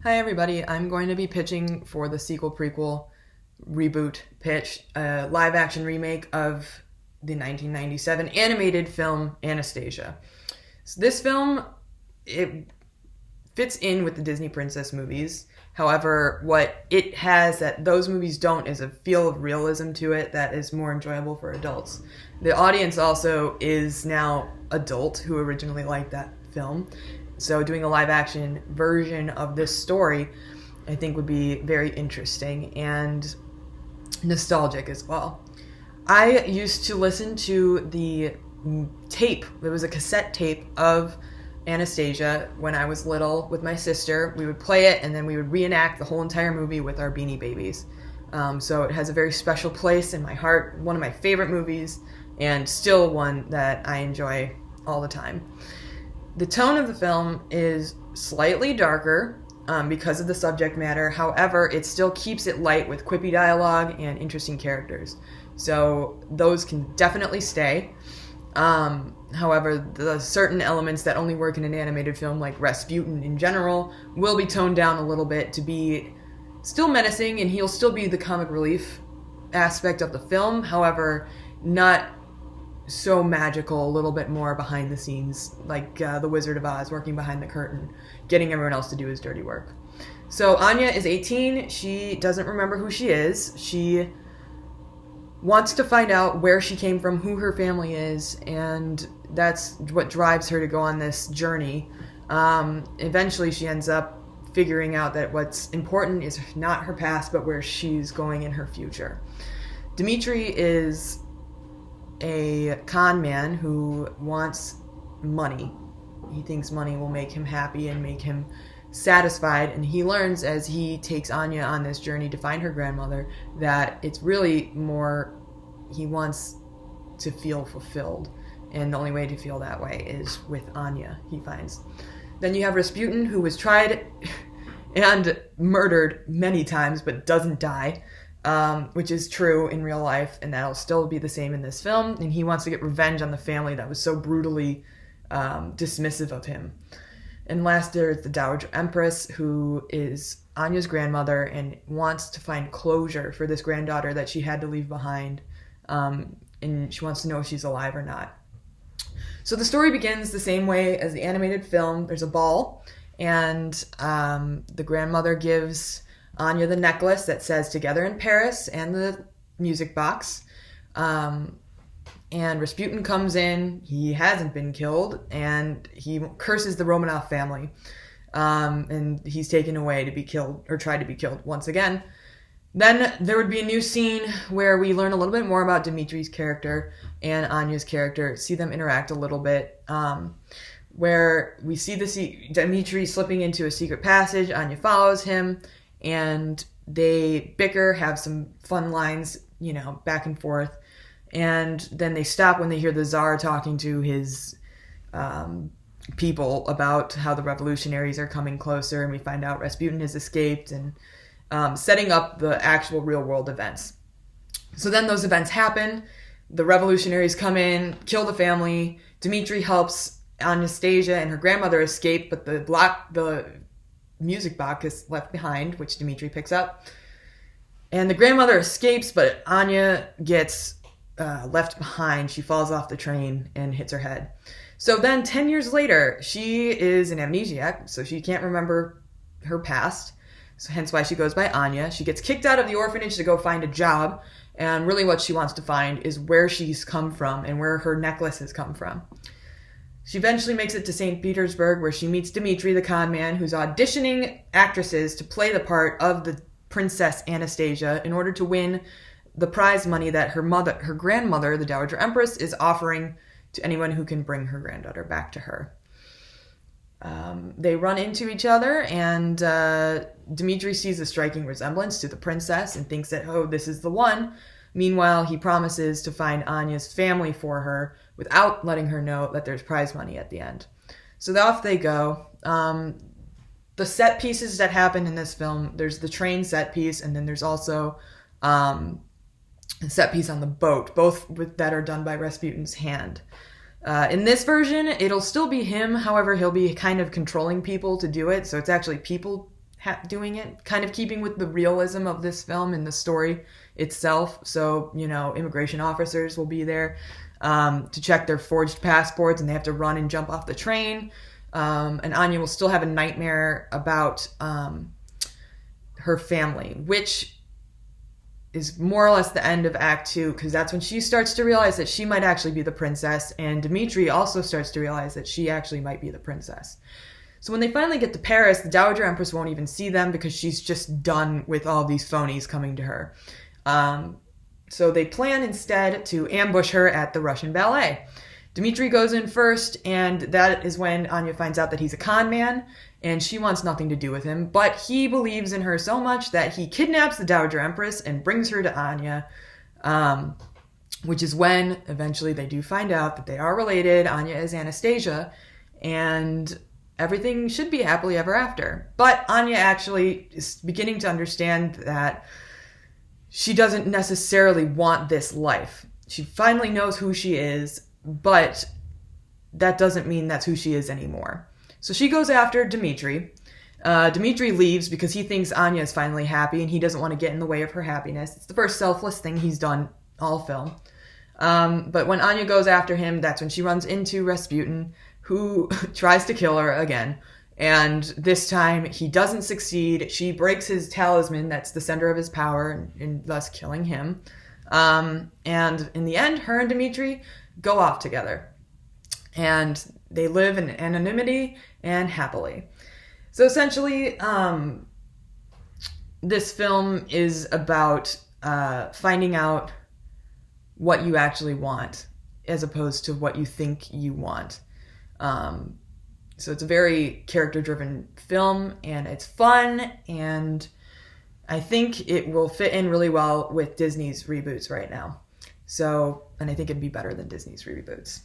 Hi everybody, I'm going to be pitching for the sequel prequel reboot pitch, a live action remake of the 1997 animated film Anastasia. So this film, it fits in with the Disney princess movies. However, what it has that those movies don't is a feel of realism to it that is more enjoyable for adults. The audience also is now adult who originally liked that film. So doing a live action version of this story, I think would be very interesting and nostalgic as well. I used to listen to the tape. There was a cassette tape of Anastasia when I was little with my sister. We would play it and then we would reenact the whole entire movie with our Beanie Babies. So it has a very special place in my heart, one of my favorite movies, and still one that I enjoy all the time. The tone of the film is slightly darker because of the subject matter. However, it still keeps it light with quippy dialogue and interesting characters. So those can definitely stay. However, the certain elements that only work in an animated film, like Rasputin in general, will be toned down a little bit to be still menacing, and he'll still be the comic relief aspect of the film. However, not so magical, a little bit more behind the scenes, like the Wizard of Oz working behind the curtain, getting everyone else to do his dirty work. So Anya is 18. She doesn't remember who she is. She wants to find out where she came from, who her family is, and that's what drives her to go on this journey. Eventually she ends up figuring out that what's important is not her past, but where she's going in her future. Dimitri is a con man who wants money. He thinks money will make him happy and make him satisfied, and he learns as he takes Anya on this journey to find her grandmother that it's really more he wants to feel fulfilled, and the only way to feel that way is with Anya, he finds. Then you have Rasputin, who was tried and murdered many times but doesn't die. Which is true in real life, and that'll still be the same in this film. And he wants to get revenge on the family that was so brutally dismissive of him. And last, there's the Dowager Empress, who is Anya's grandmother and wants to find closure for this granddaughter that she had to leave behind. And she wants to know if she's alive or not. So the story begins the same way as the animated film. There's a ball, and the grandmother gives Anya the necklace that says "Together in Paris" and the music box. And Rasputin comes in. He hasn't been killed, and he curses the Romanov family. And he's taken away to be killed, or tried to be killed once again. Then there would be a new scene where we learn a little bit more about Dimitri's character and Anya's character, see them interact a little bit, where we see Dimitri slipping into a secret passage. Anya follows him, and they bicker, have some fun lines, back and forth. And then they stop when they hear the Tsar talking to his people about how the revolutionaries are coming closer, and we find out Rasputin has escaped, and setting up the actual real-world events. So then those events happen. The revolutionaries come in, kill the family. Dimitri helps Anastasia and her grandmother escape, but the music box is left behind, which Dimitri picks up. And the grandmother escapes, but Anya gets left behind. She falls off the train and hits her head. So then 10 years later, she is an amnesiac, so she can't remember her past. So hence why she goes by Anya. She gets kicked out of the orphanage to go find a job, and really what she wants to find is where she's come from and where her necklace has come from. She eventually makes it to St. Petersburg, where she meets Dimitri, the con man, who's auditioning actresses to play the part of the Princess Anastasia in order to win the prize money that her grandmother, the Dowager Empress, is offering to anyone who can bring her granddaughter back to her. They run into each other, and Dimitri sees a striking resemblance to the princess and thinks that, oh, this is the one. Meanwhile, he promises to find Anya's family for her without letting her know that there's prize money at the end. So off they go. The set pieces that happen in this film, there's the train set piece, and then there's also a set piece on the boat, both that are done by Rasputin's hand. In this version, it'll still be him. However, he'll be kind of controlling people to do it. So it's actually people doing it, kind of keeping with the realism of this film and the story itself. So, immigration officers will be there to check their forged passports, and they have to run and jump off the train. And Anya will still have a nightmare about her family, which is more or less the end of Act 2, because that's when she starts to realize that she might actually be the princess, and Dmitri also starts to realize that she actually might be the princess. So when they finally get to Paris, the Dowager Empress won't even see them because she's just done with all these phonies coming to her. So they plan instead to ambush her at the Russian ballet. Dmitri goes in first, and that is when Anya finds out that he's a con man, and she wants nothing to do with him, but he believes in her so much that he kidnaps the Dowager Empress and brings her to Anya, which is when eventually they do find out that they are related. Anya is Anastasia, and everything should be happily ever after. But Anya actually is beginning to understand that she doesn't necessarily want this life. She finally knows who she is, but that doesn't mean that's who she is anymore. So she goes after Dmitri. Dmitri leaves because he thinks Anya is finally happy and he doesn't want to get in the way of her happiness. It's the first selfless thing he's done all film. But when Anya goes after him, that's when she runs into Rasputin, who tries to kill her again. And this time he doesn't succeed. She breaks his talisman, that's the center of his power, and thus killing him. And in the end, her and Dmitri go off together. And they live in anonymity and happily. So essentially, this film is about finding out what you actually want as opposed to what you think you want. So it's a very character-driven film, and it's fun, and I think it will fit in really well with Disney's reboots right now. So, and I think it'd be better than Disney's reboots.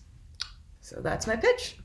So that's my pitch.